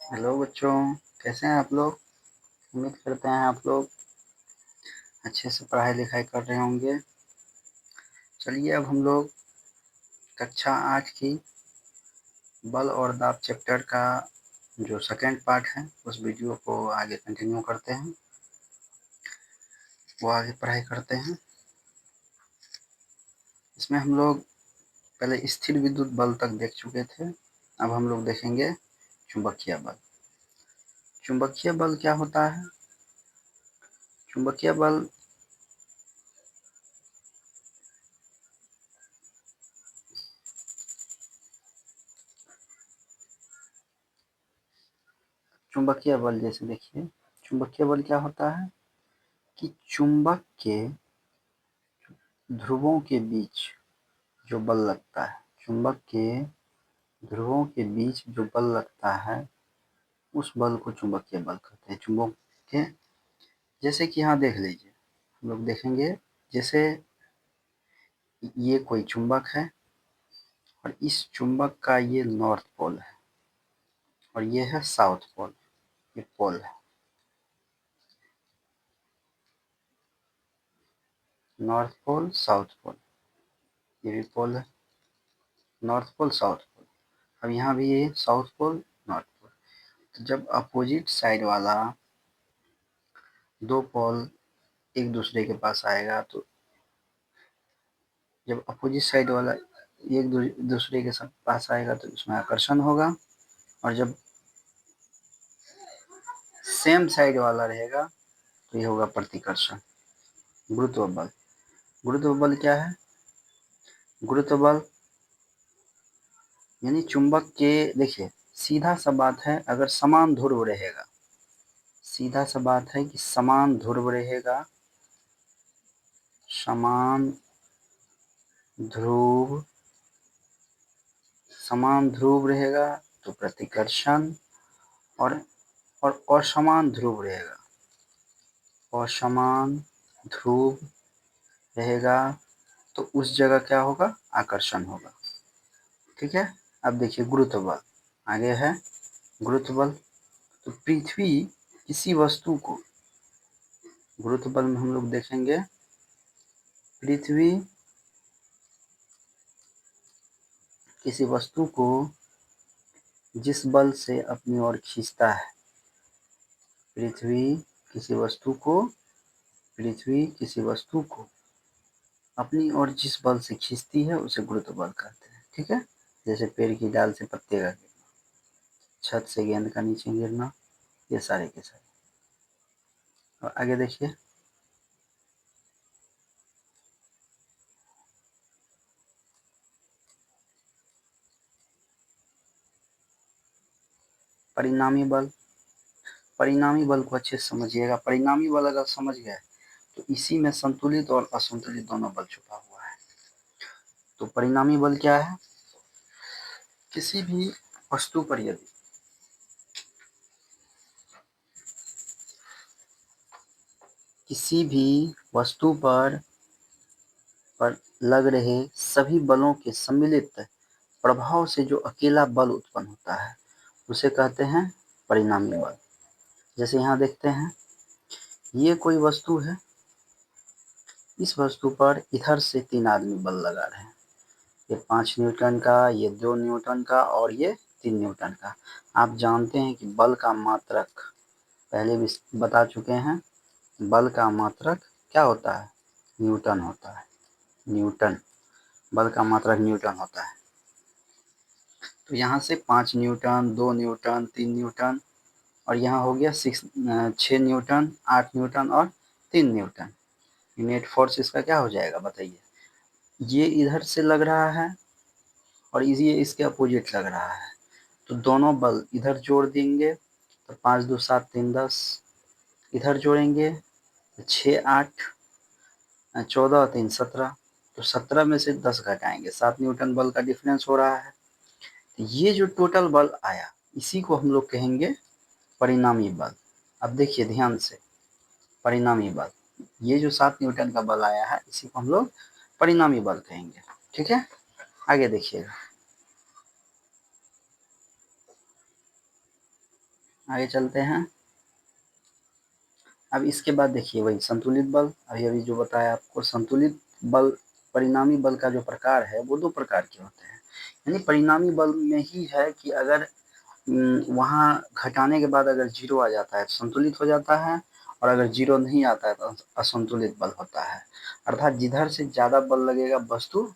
Hello बच्चों, कैसे हैं आप लोग। उम्मीद करते हैं आप लोग अच्छे से पढ़ाई लिखाई कर रहे होंगे। चलिए अब हम लोग कक्षा 8 की बल और दाब चैप्टर का जो सेकंड पार्ट है उस वीडियो को आगे कंटिन्यू करते हैं, वो आगे पढ़ाई करते हैं। इसमें हम लोग पहले स्थिर विद्युत बल तक देख चुके थे। अब हम लोग देखेंगे चुंबकीय बल। चुंबकीय बल क्या होता है? चुंबकीय बल चुंबकीय बल जैसे देखिए, चुंबकीय बल क्या होता है कि चुंबक के ध्रुवों के बीच जो बल लगता है, चुंबक के ध्रुवों के बीच जो बल लगता है उस बल को चुंबकीय बल कहते हैं। चुंबक के जैसे कि यहाँ देख लीजिए, हम लोग देखेंगे जैसे ये कोई चुंबक है और इस चुंबक का ये नॉर्थ पोल है और ये है साउथ पोल, ये पोल है, नॉर्थ पोल साउथ पोल, ये भी पोल है, नॉर्थ पोल साउथ पोल। अब यहाँ भी ये साउथ पोल नॉर्थ पोल। तो जब अपोजिट साइड वाला दो पोल एक दूसरे के पास आएगा, तो जब अपोजिट साइड वाला एक दूसरे के पास आएगा तो उसमें आकर्षण होगा, और जब सेम साइड वाला रहेगा तो ये होगा प्रतिकर्षण। गुरुत्व बल, गुरुत्व बल क्या है? गुरुत्व बल यानी चुंबक के, देखिए सीधा सा बात है, अगर समान ध्रुव रहेगा, सीधा सा बात है कि समान ध्रुव रहेगा, समान ध्रुव, समान ध्रुव रहेगा तो प्रतिकर्षण, और असमान ध्रुव रहेगा, असमान ध्रुव रहेगा तो उस जगह क्या होगा? आकर्षण होगा। ठीक है। अब देखिए गुरुत्व बल, आगे है गुरुत्व बल। तो पृथ्वी किसी वस्तु को, गुरुत्व बल में हम लोग देखेंगे पृथ्वी किसी वस्तु को जिस बल से अपनी ओर खींचता है, पृथ्वी किसी वस्तु को, पृथ्वी किसी वस्तु को अपनी ओर जिस बल से खींचती है उसे गुरुत्व बल कहते हैं। ठीक है। जैसे पेड़ की डाल से पत्ते का गिरना, छत से गेंद का नीचे गिरना, ये सारे के सारे। और आगे देखिए, परिणामी बल। परिणामी बल को अच्छे से समझिएगा। परिणामी बल अगर समझ गए तो इसी में संतुलित और असंतुलित दोनों बल छुपा हुआ है। तो परिणामी बल क्या है? किसी भी वस्तु पर यदि किसी भी वस्तु पर लग रहे सभी बलों के सम्मिलित प्रभाव से जो अकेला बल उत्पन्न होता है उसे कहते हैं परिणामी बल। जैसे यहाँ देखते हैं, ये कोई वस्तु है, इस वस्तु पर इधर से 3 आदमी बल लगा रहे हैं, ये 5 न्यूटन का, ये 2 न्यूटन का और ये 3 न्यूटन का। आप जानते हैं कि बल का मात्रक पहले भी बता चुके हैं, बल का मात्रक क्या होता है? न्यूटन होता है। न्यूटन, बल का मात्रक न्यूटन होता है। तो यहाँ से 5 न्यूटन, 2 न्यूटन, 3 न्यूटन, और यहाँ हो गया 6 न्यूटन, 8 न्यूटन और 3 न्यूटन। नेट फोर्स इसका क्या हो जाएगा बताइए? ये इधर से लग रहा है और ये इसके अपोजिट लग रहा है, तो दोनों बल इधर जोड़ देंगे तो 5 2 7 3 10, इधर जोड़ेंगे तो 6 8 14 और 3 17, तो 17 में से 10 घटाएंगे, 7 न्यूटन बल का डिफरेंस हो रहा है। तो ये जो टोटल बल आया इसी को हम लोग कहेंगे परिणामी बल। अब देखिए ध्यान से, परिणामी बल, ये जो 7 न्यूटन का बल आया है इसी को हम लोग परिणामी बल कहेंगे। ठीक है। आगे देखिएगा, आगे चलते हैं। अब इसके बाद देखिए वही संतुलित बल, अभी अभी जो बताया आपको, संतुलित बल, परिणामी बल का जो प्रकार है वो दो प्रकार के होते हैं। यानी परिणामी बल में ही है कि अगर वहां घटाने के बाद अगर जीरो आ जाता है तो संतुलित हो जाता है, और अगर जीरो नहीं आता है तो असंतुलित बल होता है। अर्थात जिधर से ज्यादा बल लगेगा वस्तु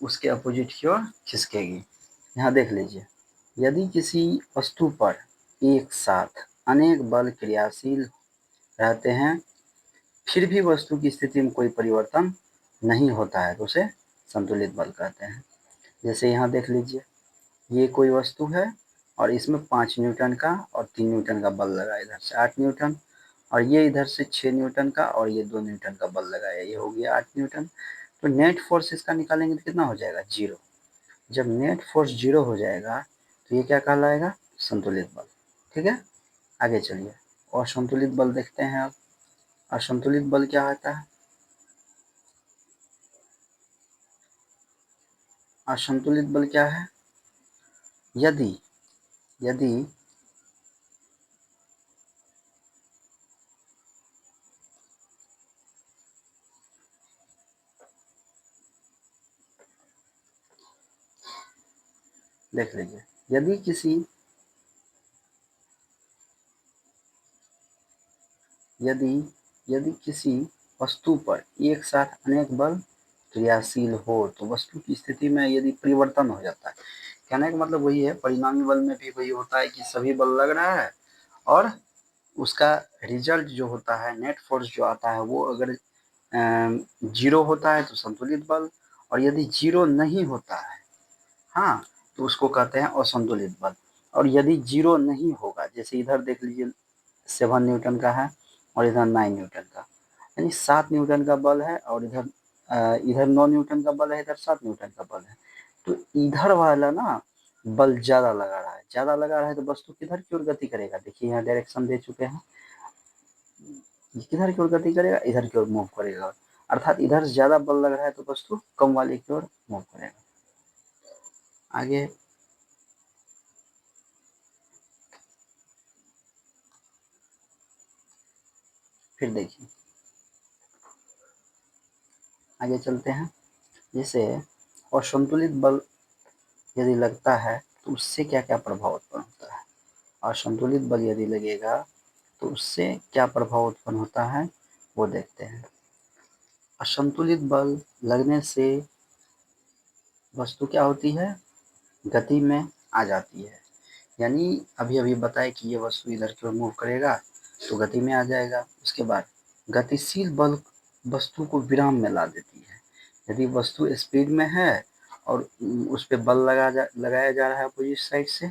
उसके अपोजिट की ओर खिसकेगी। यहाँ देख लीजिए, यदि किसी वस्तु पर एक साथ अनेक बल क्रियाशील रहते हैं फिर भी वस्तु की स्थिति में कोई परिवर्तन नहीं होता है तो उसे संतुलित बल कहते हैं। जैसे यहाँ देख लीजिए, ये कोई वस्तु है और इसमें 5 न्यूटन का और 3 न्यूटन का बल लगा, इधर से 8 न्यूटन, और ये इधर से 6 न्यूटन का और ये 2 न्यूटन का बल लगाया, ये हो गया 8 न्यूटन। तो नेट फोर्स इसका निकालेंगे तो कितना हो जाएगा, जीरो। जब नेट फोर्स जीरो हो जाएगा तो ये क्या कहलाएगा, संतुलित बल। ठीक है, आगे चलिए और संतुलित बल देखते हैं। अब असंतुलित बल क्या होता है, असंतुलित बल क्या है, यदि यदि देख लीजिए, यदि किसी यदि यदि किसी वस्तु पर एक साथ अनेक बल क्रियाशील हो तो वस्तु की स्थिति में यदि परिवर्तन हो जाता है, कहने का मतलब वही है, परिणामी बल में भी वही होता है कि सभी बल लग रहा है और उसका रिजल्ट जो होता है, नेट फोर्स जो आता है वो अगर जीरो होता है तो संतुलित बल, और यदि जीरो नहीं होता है, हाँ, तो उसको कहते हैं असंतुलित बल। और यदि जीरो नहीं होगा, जैसे इधर देख लीजिए 7 न्यूटन का है और इधर 9 न्यूटन का, यानी 7 न्यूटन का बल है और इधर इधर 9 न्यूटन का बल है, इधर 7 न्यूटन का बल है। तो इधर वाला ना बल ज्यादा लगा रहा है, ज्यादा लगा रहा है तो वस्तु किधर की ओर गति करेगा, देखिए यहाँ डायरेक्शन दे चुके हैं, किधर की ओर गति करेगा, इधर की ओर मूव करेगा। अर्थात इधर ज्यादा बल लग रहा है तो वस्तु कम वाले की ओर मूव करेगा। आगे फिर देखिए, आगे चलते हैं। जैसे असंतुलित बल यदि लगता है तो उससे क्या क्या प्रभाव उत्पन्न होता है, असंतुलित बल यदि लगेगा तो उससे क्या प्रभाव उत्पन्न होता है वो देखते हैं। असंतुलित बल लगने से वस्तु क्या होती है, गति में आ जाती है। यानी अभी अभी बताए कि ये वस्तु इधर की ओर मूव करेगा तो गति में आ जाएगा। उसके बाद गतिशील बल वस्तु को विराम में ला देती है। यदि वस्तु स्पीड में है और उस पर बल लगाया जा रहा है अपोजिट साइड से,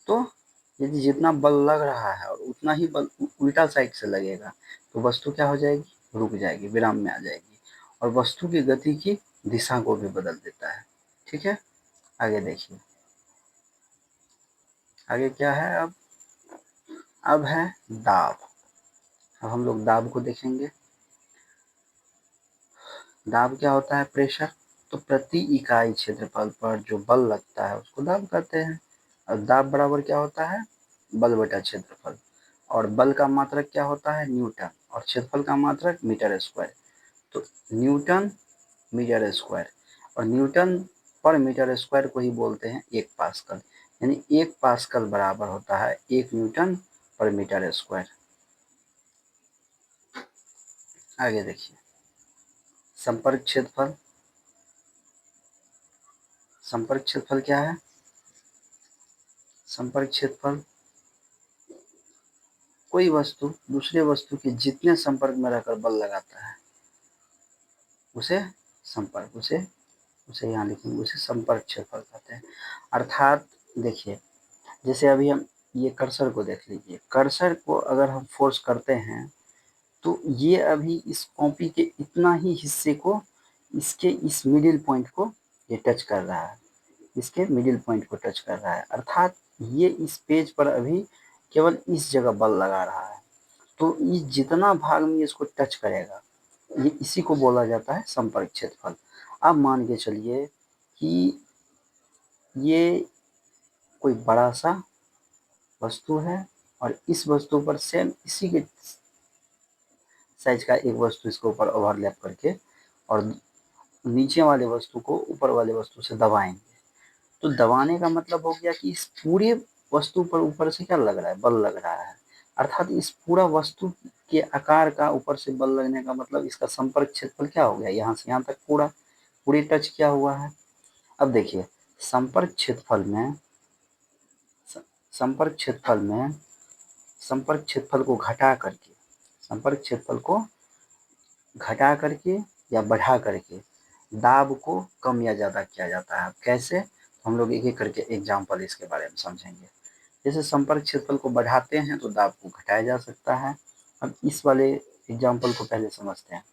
तो यदि जितना बल लग रहा है और उतना ही बल उल्टा साइड से लगेगा तो वस्तु क्या हो जाएगी, रुक जाएगी, विराम में आ जाएगी, और वस्तु की गति की दिशा को भी बदल देता है। ठीक है, आगे देखिए, आगे क्या है, अब है दाब। अब हम लोग दाब को देखेंगे। दाब क्या होता है, प्रेशर। तो प्रति इकाई क्षेत्रफल पर जो बल लगता है उसको दाब कहते हैं। और दाब बराबर क्या होता है, बल बटा क्षेत्रफल, और बल का मात्रक क्या होता है, न्यूटन, और क्षेत्रफल का मात्रक मीटर स्क्वायर। तो न्यूटन मीटर स्क्वायर, और न्यूटन पर मीटर स्क्वायर को ही बोलते हैं 1 पास्कल। यानी 1 पास्कल बराबर होता है 1 न्यूटन पर मीटर स्क्वायर। आगे देखिए, संपर्क क्षेत्रफल। संपर्क क्षेत्रफल क्या है, संपर्क क्षेत्रफल कोई वस्तु दूसरे वस्तु के जितने संपर्क में रहकर बल लगाता है उसे संपर्क, उसे उसे यहाँ लिखेंगे, उसे संपर्क क्षेत्रफल कहते हैं। अर्थात देखिए, जैसे अभी हम ये कर्सर को देख लीजिए, कर्सर को अगर हम फोर्स करते हैं तो ये अभी इस कॉपी के इतना ही हिस्से को, इसके इस मिडिल पॉइंट को ये टच कर रहा है, इसके मिडिल पॉइंट को टच कर रहा है। अर्थात ये इस पेज पर अभी केवल इस जगह बल लगा रहा है, तो ये जितना भाग में इसको टच करेगा ये इसी को बोला जाता है संपर्क क्षेत्रफल। अब मान के चलिए कि ये कोई बड़ा सा वस्तु है और इस वस्तु पर सेम इसी के साइज का एक वस्तु इसके ऊपर ओवरलैप करके और नीचे वाले वस्तु को ऊपर वाले वस्तु से दबाएंगे। तो दबाने का मतलब हो गया कि इस पूरे वस्तु पर ऊपर से क्या लग रहा है, बल लग रहा है। अर्थात इस पूरा वस्तु के आकार का ऊपर से बल लगने का मतलब इसका संपर्क क्षेत्रफल क्या हो गया, यहाँ से यहाँ तक पूरा पूरी टच किया हुआ है। अब देखिए संपर्क क्षेत्रफल में संपर्क क्षेत्रफल में संपर्क क्षेत्रफल को घटा करके संपर्क क्षेत्रफल को घटा करके या बढ़ा करके दाब को कम या ज्यादा किया जाता है। कैसे, हम लोग एक एक करके एग्जाम्पल इसके बारे में समझेंगे। जैसे संपर्क क्षेत्रफल को बढ़ाते हैं तो दाब को घटाया जा सकता है। अब इस वाले एग्जाम्पल को पहले समझते हैं।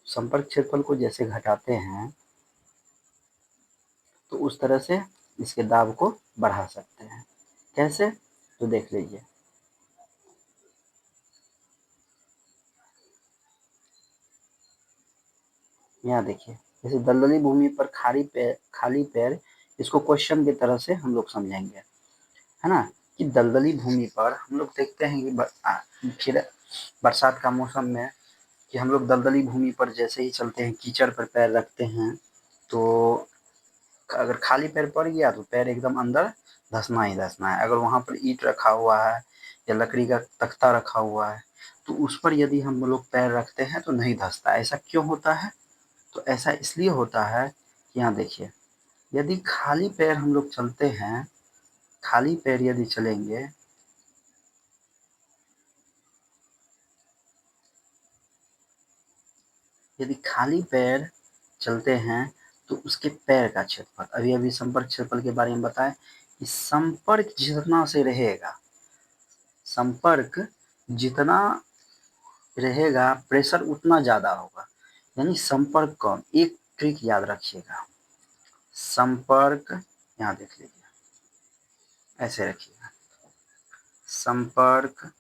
संपर्क क्षेत्रफल को जैसे घटाते हैं तो उस तरह से इसके दाब को बढ़ा सकते हैं। कैसे, तो देख लीजिए। यहाँ देखिए, जैसे दलदली भूमि पर खाली पैर, इसको क्वेश्चन की तरह से हम लोग समझेंगे, है ना, कि दलदली भूमि पर हम लोग देखते हैं कि फिर बरसात का मौसम में कि हम लोग दलदली भूमि पर जैसे ही चलते हैं, कीचड़ पर पैर रखते हैं तो अगर खाली पैर पड़ गया तो पैर एकदम अंदर धंसना ही धंसना है। अगर वहां पर ईंट रखा हुआ है या लकड़ी का तख्ता रखा हुआ है तो उस पर यदि हम लोग पैर रखते हैं तो नहीं धंसता। ऐसा क्यों होता है, तो ऐसा इसलिए होता है कि यहाँ देखिए, यदि खाली पैर हम लोग चलते हैं, खाली पैर यदि चलेंगे यदि खाली पैर चलते हैं तो उसके पैर का क्षेत्रफल, अभी अभी संपर्क क्षेत्रफल के बारे में बताएं कि संपर्क जितना से रहेगा, संपर्क जितना रहेगा प्रेशर उतना ज्यादा होगा। यानी संपर्क कम, एक ट्रिक याद रखिएगा, संपर्क यहाँ देख लीजिए, ऐसे रखिएगा, संपर्क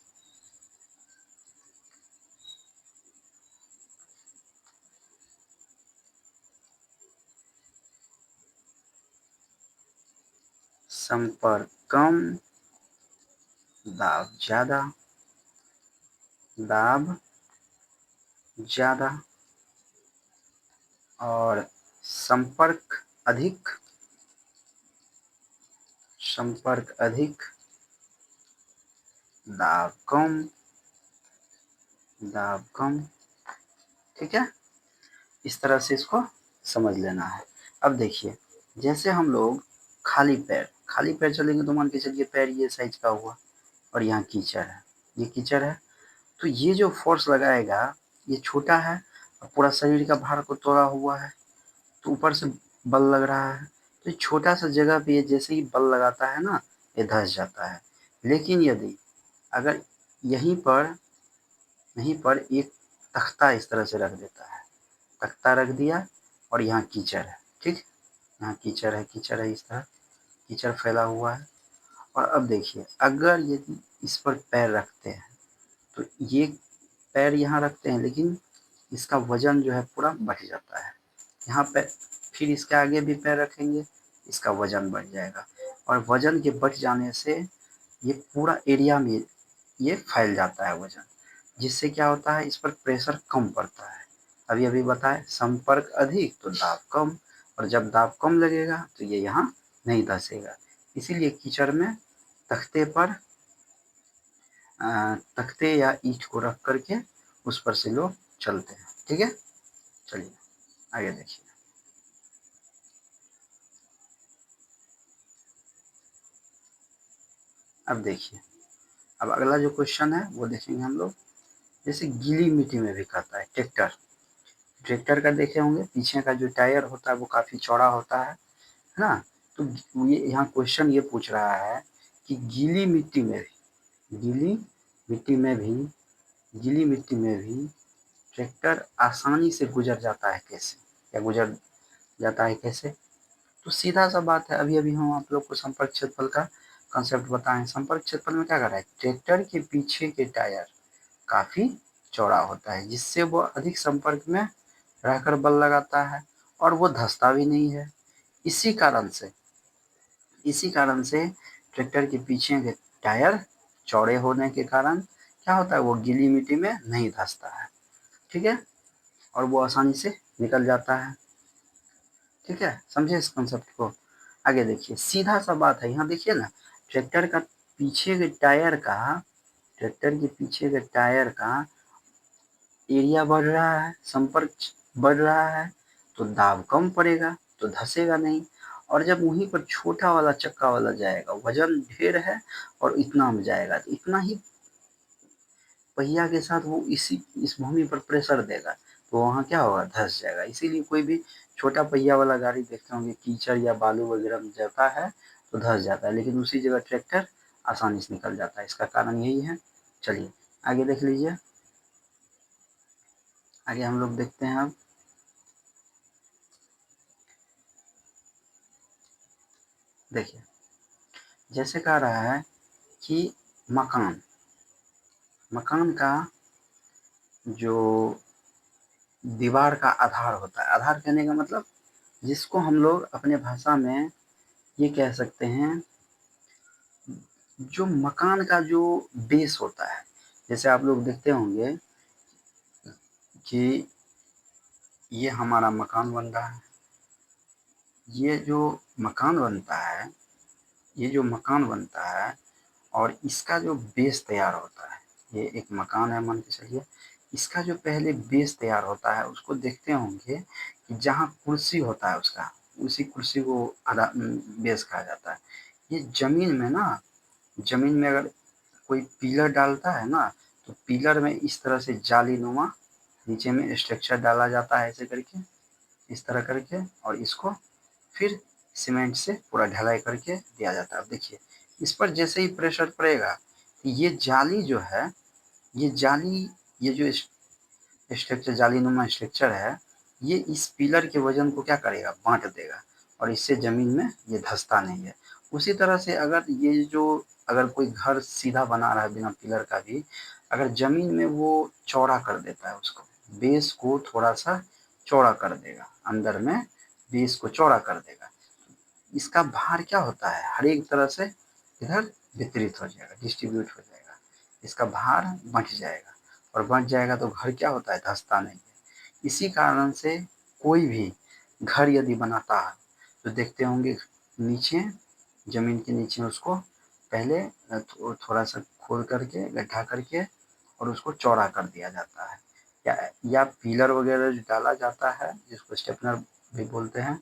संपर्क कम, दाब ज्यादा, दाब ज्यादा, और संपर्क अधिक, संपर्क अधिक, दाब कम, दाब कम। ठीक है, इस तरह से इसको समझ लेना है। अब देखिए, जैसे हम लोग खाली पैर चलेंगे तो मान के चलिए पैर ये साइज का हुआ और यहाँ कीचड़ है, ये कीचड़ है, तो ये जो फोर्स लगाएगा ये छोटा है और पूरा शरीर का भार को तोड़ा हुआ है, तो ऊपर से बल लग रहा है, तो छोटा सा जगह पे ये जैसे ही बल लगाता है ना, ये धंस जाता है। लेकिन यदि अगर यहीं पर एक तख्ता इस तरह से रख देता है, तख्ता रख दिया और यहाँ कीचड़ है, ठीक, यहाँ कीचड़ है, इस तरह कीचड़ फैला हुआ है। और अब देखिए, अगर यदि इस पर पैर रखते हैं तो ये पैर यहाँ रखते हैं लेकिन इसका वजन जो है पूरा बढ़ जाता है। यहाँ पे फिर इसके आगे भी पैर रखेंगे, इसका वजन बढ़ जाएगा और वजन के बढ़ जाने से ये पूरा एरिया में ये फैल जाता है वजन, जिससे क्या होता है, इस पर प्रेशर कम पड़ता है। अभी अभी बताए, संपर्क अधिक तो दाब कम, और जब दाब कम लगेगा तो ये यहाँ नहीं धंसेगा। इसीलिए कीचड़ में तख्ते पर तख्ते या ईंट को रख करके उस पर से लोग चलते हैं। ठीक है, चलिए आगे देखिए। अब देखिए, अब अगला जो क्वेश्चन है वो देखेंगे हम लोग। जैसे गीली मिट्टी में भी कहता है ट्रैक्टर, ट्रैक्टर का देखे होंगे पीछे का जो टायर होता है वो काफी चौड़ा होता है ना। तो ये यहाँ क्वेश्चन ये पूछ रहा है कि गीली मिट्टी में भी गीली मिट्टी में भी ट्रैक्टर आसानी से गुजर जाता है कैसे, या गुजर जाता है कैसे। तो सीधा सा बात है, अभी अभी हम आप लोग को संपर्क क्षेत्रफल का कंसेप्ट बताएं। संपर्क क्षेत्रफल में क्या कर रहा है, ट्रैक्टर के पीछे के टायर काफी चौड़ा होता है जिससे वो अधिक संपर्क में रहकर बल लगाता है और वो धंसता भी नहीं है। इसी कारण से ट्रैक्टर के पीछे के टायर चौड़े होने के कारण क्या होता है, वो गीली मिट्टी में नहीं धंसता है, ठीक है, और वो आसानी से निकल जाता है। ठीक है, समझे इस कॉन्सेप्ट को। आगे देखिए, सीधा सा बात है, यहाँ देखिए ना, ट्रैक्टर का पीछे के टायर का ट्रैक्टर के पीछे के टायर का एरिया बढ़ रहा है, संपर्क बढ़ रहा है, तो दाब कम पड़ेगा, तो धंसेगा नहीं। और जब वहीं पर छोटा वाला चक्का वाला जाएगा, वजन ढेर है और इतना में जाएगा, तो इतना ही पहिया के साथ वो इस भूमि पर प्रेशर देगा, तो वहाँ क्या होगा, धंस जाएगा। इसीलिए कोई भी छोटा पहिया वाला गाड़ी देखते होंगे, कीचड़ या बालू वगैरह में जाता है तो धंस जाता है, लेकिन उसी जगह ट्रैक्टर आसानी से निकल जाता है। इसका कारण यही है। चलिए आगे देख लीजिए, आगे हम लोग देखते हैं। अब देखिए, जैसे कह रहा है कि मकान मकान का जो दीवार का आधार होता है, आधार कहने का मतलब जिसको हम लोग अपने भाषा में ये कह सकते हैं, जो मकान का जो बेस होता है। जैसे आप लोग देखते होंगे कि ये हमारा मकान बन रहा है, ये जो मकान बनता है, ये जो मकान बनता है और इसका जो बेस तैयार होता है, ये एक मकान है मान के चलिए, इसका जो पहले बेस तैयार होता है उसको देखते होंगे कि जहाँ कुर्सी होता है उसका, उसी कुर्सी को आधा बेस कहा जाता है। ये जमीन में ना, जमीन में अगर कोई पिलर डालता है ना, तो पिलर में इस तरह से जाली नुमा नीचे में स्ट्रक्चर डाला जाता है, ऐसे करके, इस तरह करके, और इसको फिर सीमेंट से पूरा ढलाई करके दिया जाता है। अब देखिए, इस पर जैसे ही प्रेशर पड़ेगा, ये जाली जो है, ये जाली, ये जो स्ट्रक्चर, जाली नुमा स्ट्रक्चर है, ये इस पिलर के वजन को क्या करेगा, बांट देगा, और इससे जमीन में ये धंसता नहीं है। उसी तरह से अगर ये जो, अगर कोई घर सीधा बना रहा है बिना पिलर का भी, अगर जमीन में वो चौड़ा कर देता है, उसको बेस को थोड़ा सा चौड़ा कर देगा, अंदर में बेस को चौड़ा कर देगा, इसका भार क्या होता है, हर एक तरह से इधर वितरित हो जाएगा, डिस्ट्रीब्यूट हो जाएगा, इसका भार बंट जाएगा, और बंट जाएगा तो घर क्या होता है, धंसता नहीं है। इसी कारण से कोई भी घर यदि बनाता है तो देखते होंगे नीचे, जमीन के नीचे उसको पहले थोड़ा सा खोद करके, गड्ढा करके, और उसको चौड़ा कर दिया जाता है, या पिलर वगैरह जो डाला जाता है, जिसको स्टेपनर भी बोलते हैं,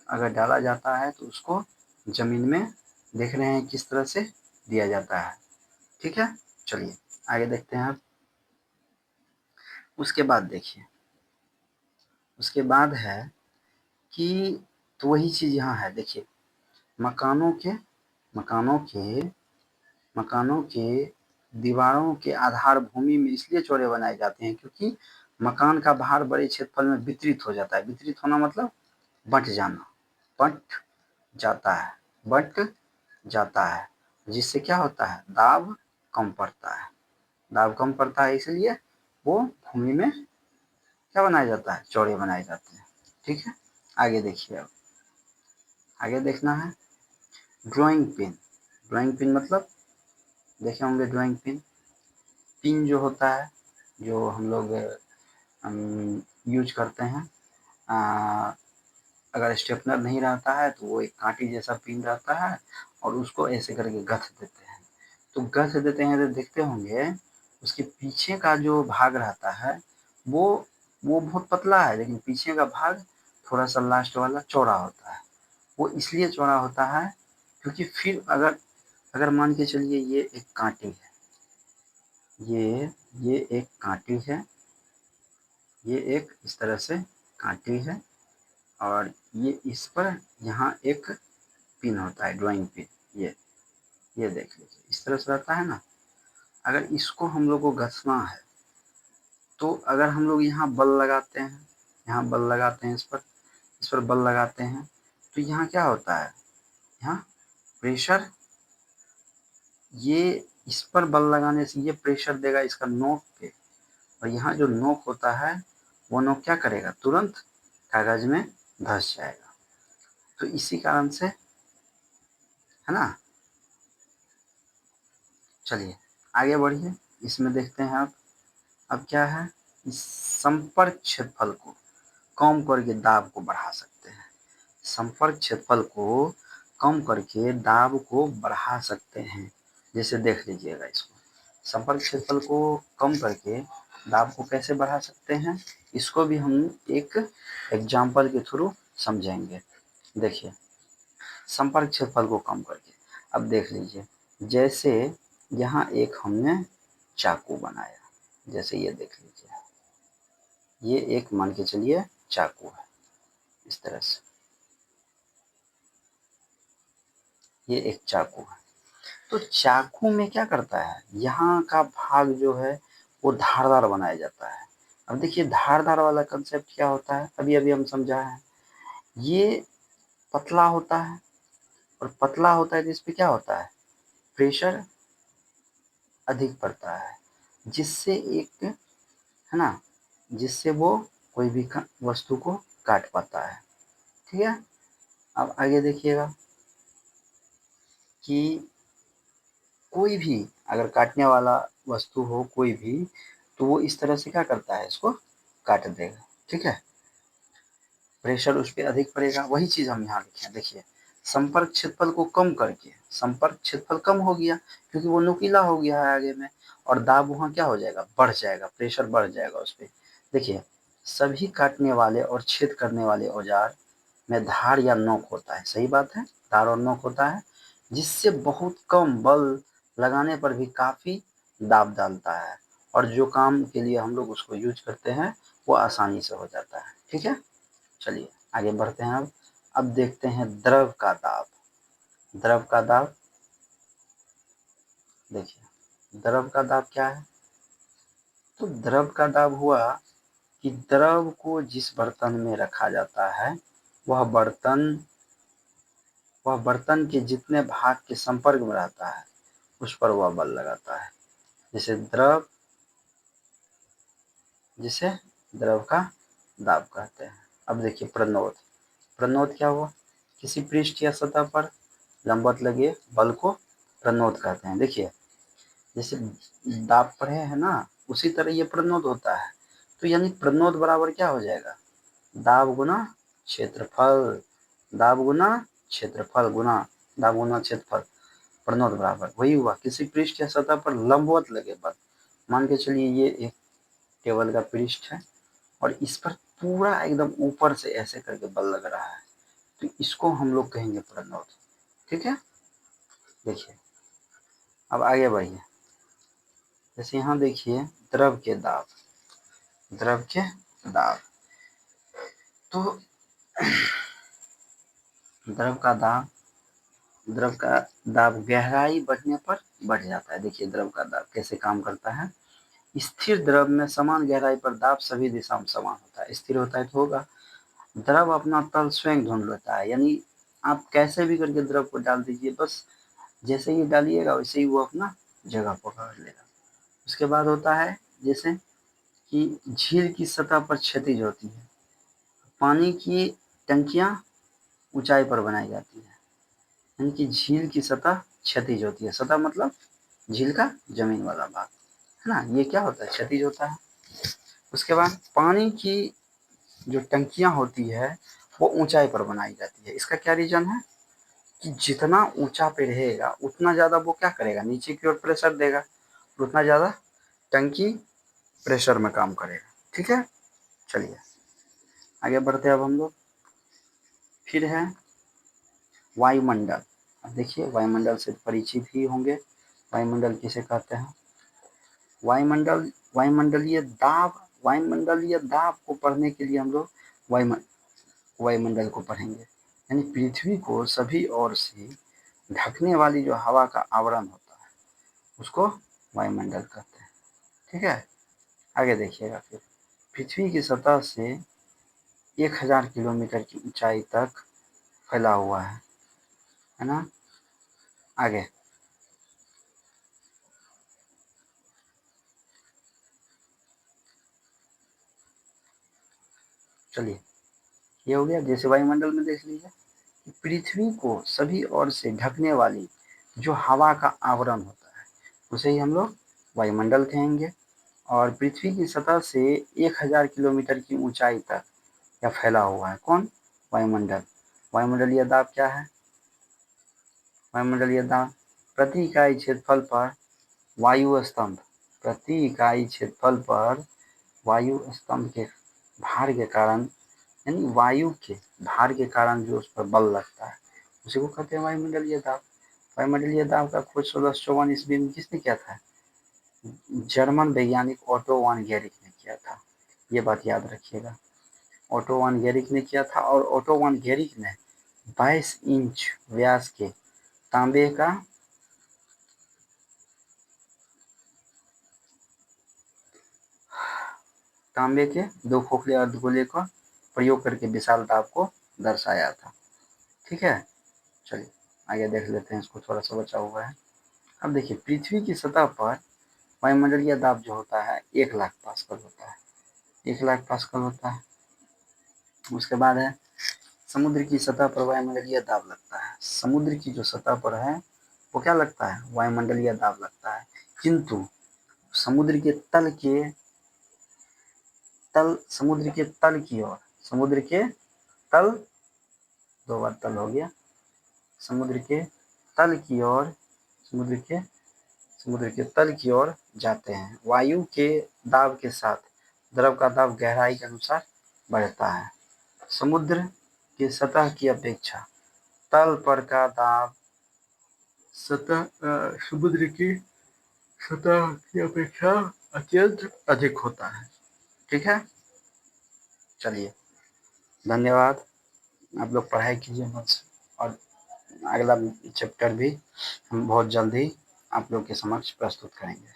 अगर डाला जाता है तो उसको जमीन में देख रहे हैं किस तरह से दिया जाता है। ठीक है, चलिए आगे देखते हैं। अब उसके बाद देखिए, उसके बाद है कि, तो वही चीज यहाँ है, देखिए, मकानों के मकानों के मकानों के दीवारों के आधार भूमि में इसलिए चौड़े बनाए जाते हैं क्योंकि मकान का भार बड़े क्षेत्रफल में वितरित हो जाता है। वितरित होना मतलब बंट जाना, बंट जाता है, बंट जाता है, जिससे क्या होता है, दाब कम पड़ता है। दाब कम पड़ता है, इसलिए वो भूमि में क्या बनाया जाता है, चौड़े बनाए जाते हैं। ठीक है, आगे देखिए। अब आगे देखना है ड्राइंग पिन। ड्राइंग पिन मतलब देखे होंगे, ड्राइंग पिन, पिन जो होता है, जो हम लोग यूज करते हैं, अगर स्टेपनर नहीं रहता है तो वो एक कांटी जैसा पिन रहता है, और उसको ऐसे करके गथ देते हैं। तो गथ देते हैं तो देखते होंगे उसके पीछे का जो भाग रहता है वो वो बहुत पतला है, लेकिन पीछे का भाग थोड़ा सा लास्ट वाला चौड़ा होता है। वो इसलिए चौड़ा होता है क्योंकि फिर अगर अगर मान के चलिए ये एक कांटी है, ये एक कांटी है, ये एक इस तरह से कांटी है, और ये इस पर यहाँ एक पिन होता है, ड्राइंग पिन, ये देख लीजिए, इस तरह से रहता है ना। अगर इसको हम लोग को घसना है, तो अगर हम लोग यहाँ बल लगाते हैं, यहाँ बल लगाते हैं, इस पर बल लगाते हैं, तो यहाँ क्या होता है, यहाँ प्रेशर, ये इस पर बल लगाने से ये प्रेशर देगा इसका नोक पे, और यहाँ जो नोक होता है वो नोक क्या करेगा, तुरंत कागज में धंस जाएगा। तो इसी कारण से, है ना। चलिए आगे बढ़िए, इसमें देखते हैं अब क्या है, इस संपर्क क्षेत्रफल को कम करके दाब को बढ़ा सकते हैं। संपर्क क्षेत्रफल को कम करके दाब को बढ़ा सकते हैं। जैसे देख लीजिएगा इसको, संपर्क क्षेत्रफल को कम करके दाब को कैसे बढ़ा सकते हैं, इसको भी हम एक एग्जाम्पल के थ्रू समझेंगे। देखिए संपर्क क्षेत्रफल को कम करके, अब देख लीजिए, जैसे यहाँ एक हमने चाकू बनाया, जैसे ये देख लीजिए, ये एक मान के चलिए चाकू है, इस तरह से ये एक चाकू है। तो चाकू में क्या करता है, यहाँ का भाग जो है वो धारदार बनाया जाता है। अब देखिए धारदार वाला कंसेप्ट क्या होता है, अभी अभी हम समझा है, ये पतला होता है, और पतला होता है जिस पे क्या होता है, प्रेशर अधिक पड़ता है, जिससे एक है ना, जिससे वो कोई भी वस्तु को काट पाता है। ठीक है, अब आगे देखिएगा कि कोई भी अगर काटने वाला वस्तु हो कोई भी, तो वो इस तरह से क्या करता है, इसको काट देगा। ठीक है, प्रेशर उस पर अधिक पड़ेगा, वही चीज हम यहाँ लिखे हैं। देखिए संपर्क क्षेत्रफल को कम करके, संपर्क क्षेत्रफल कम हो गया क्योंकि वो नुकीला हो गया है आगे में, और दाब वहाँ क्या हो जाएगा, बढ़ जाएगा, प्रेशर बढ़ जाएगा उस पर। देखिए सभी काटने वाले और छेद करने वाले औजार में धार या नोक होता है, सही बात है, धार और नोक होता है, जिससे बहुत कम बल लगाने पर भी काफी दाब डालता है, और जो काम के लिए हम लोग उसको यूज करते हैं वो आसानी से हो जाता है। ठीक है, चलिए आगे बढ़ते हैं। अब देखते हैं द्रव का दाब। द्रव का दाब, देखिए द्रव का दाब क्या है, तो द्रव का दाब हुआ कि द्रव को जिस बर्तन में रखा जाता है वह बर्तन के जितने भाग के संपर्क में रहता है उस पर वह बल लगाता है, जिसे द्रव का दाब कहते हैं। अब देखिए प्रणोद, प्रणोद क्या हुआ, किसी पृष्ठ या सतह पर लंबवत लगे बल को प्रणोद कहते हैं। देखिए जैसे दाब पढ़े है ना, उसी तरह ये प्रणोद होता है। तो यानी प्रणोद बराबर क्या हो जाएगा, दाब गुना क्षेत्रफल, दाब गुना क्षेत्रफल गुना दाब गुना क्षेत्रफल, प्रणोद बराबर वही हुआ, किसी पृष्ठ या सतह पर लंबवत लगे बल। मान के चलिए ये एक टेबल का पृष्ठ है और इस पर पूरा एकदम ऊपर से ऐसे करके बल लग रहा है, तो इसको हम लोग कहेंगे प्रणोद। ठीक है, देखिए अब आगे बढ़िए, जैसे यहाँ देखिए द्रव के दाब, द्रव के दाब, तो द्रव का दाब, द्रव का दाब गहराई बढ़ने पर बढ़ जाता है। देखिए द्रव का दाब कैसे काम करता है, स्थिर द्रव में समान गहराई पर दाब सभी दिशा में समान होता है, स्थिर होता है तो होगा। द्रव अपना तल स्वयं ढूंढ लेता है, यानी आप कैसे भी करके द्रव को डाल दीजिए, बस जैसे ही डालिएगा वैसे ही वो अपना जगह पकड़ लेगा। उसके बाद होता है जैसे कि झील की सतह पर क्षैतिज होती है, पानी की टंकियां ऊंचाई पर बनाई जाती है, यानी कि झील की सतह क्षैतिज होती है, सतह मतलब झील का जमीन वाला भाग है ना, ये क्या होता है, क्षैतिज होता है। उसके बाद पानी की जो टंकियां होती है वो ऊंचाई पर बनाई जाती है, इसका क्या रीजन है कि जितना ऊंचा पे रहेगा उतना ज्यादा वो क्या करेगा, नीचे की ओर प्रेशर देगा, और उतना ज्यादा टंकी प्रेशर में काम करेगा। ठीक है, चलिए आगे बढ़ते हैं। अब हम लोग फिर है वायुमंडल। अब देखिए वायुमंडल से परिचित ही होंगे, वायुमंडल किसे कहते हैं, वायुमंडल, वायुमंडलीय दाब को पढ़ने के लिए हम लोग वायुमंडल को पढ़ेंगे, यानी पृथ्वी को सभी ओर से ढकने वाली जो हवा का आवरण होता है उसको वायुमंडल कहते हैं। ठीक है, आगे देखिएगा, फिर पृथ्वी की सतह से 1000 किलोमीटर की ऊंचाई तक फैला हुआ है ना। आगे चलिए, ये हो गया, जैसे वायुमंडल में देख लीजिए पृथ्वी को सभी ओर से ढकने वाली जो हवा का आवरण होता है उसे ही हम लोग वायुमंडल कहेंगे। और पृथ्वी की सतह से 1000 किलोमीटर की ऊंचाई तक या फैला हुआ है कौन? वायुमंडल। वायुमंडलीय दाब क्या है? वायुमंडलीय दाब प्रति इकाई क्षेत्रफल पर वायु स्तंभ, प्रति इकाई क्षेत्रफल पर वायु स्तंभ के भार के कारण, यानी वायु के भार के कारण जो उस पर बल लगता है उसी को कहते हैं वायुमंडलीय दाब। वायुमंडलीय दाब का खोज 1654 ईस्वी में किसने किया था? जर्मन वैज्ञानिक ओटो वान गेरिक ने किया था। ये बात याद रखिएगा, ओटो वान गेरिक ने किया था। और ओटो वान गेरिक ने 22 इंच व्यास के तांबे का तांबे के 2 खोखले अर्धगोले का प्रयोग करके विशाल दाब को दर्शाया था। ठीक है, चलिए आगे देख लेते हैं, इसको थोड़ा सा बचा हुआ है। अब देखिए, पृथ्वी की सतह पर वायुमंडलीय दाब जो होता है 1,00,000 पास्कल होता है, 1,00,000 पास्कल होता है। उसके बाद है समुद्र की सतह पर वायुमंडलीय दाब लगता है। समुद्र की जो सतह पर है वो क्या लगता है? वायुमंडलीय दाब लगता है। किंतु समुद्र के तल के समुद्र के तल की ओर, समुद्र के तल, 2 बार तल हो गया, समुद्र के तल की ओर, समुद्र के तल की ओर जाते हैं। वायु के दाब के साथ द्रव का दाब गहराई के अनुसार बढ़ता है। समुद्र की सतह की अपेक्षा तल पर का दाब समुद्र की सतह की अपेक्षा अत्यंत अधिक होता है। ठीक है, चलिए धन्यवाद। आप लोग पढ़ाई कीजिए मत से, और अगला चैप्टर भी हम बहुत जल्द ही आप लोग के समक्ष प्रस्तुत करेंगे।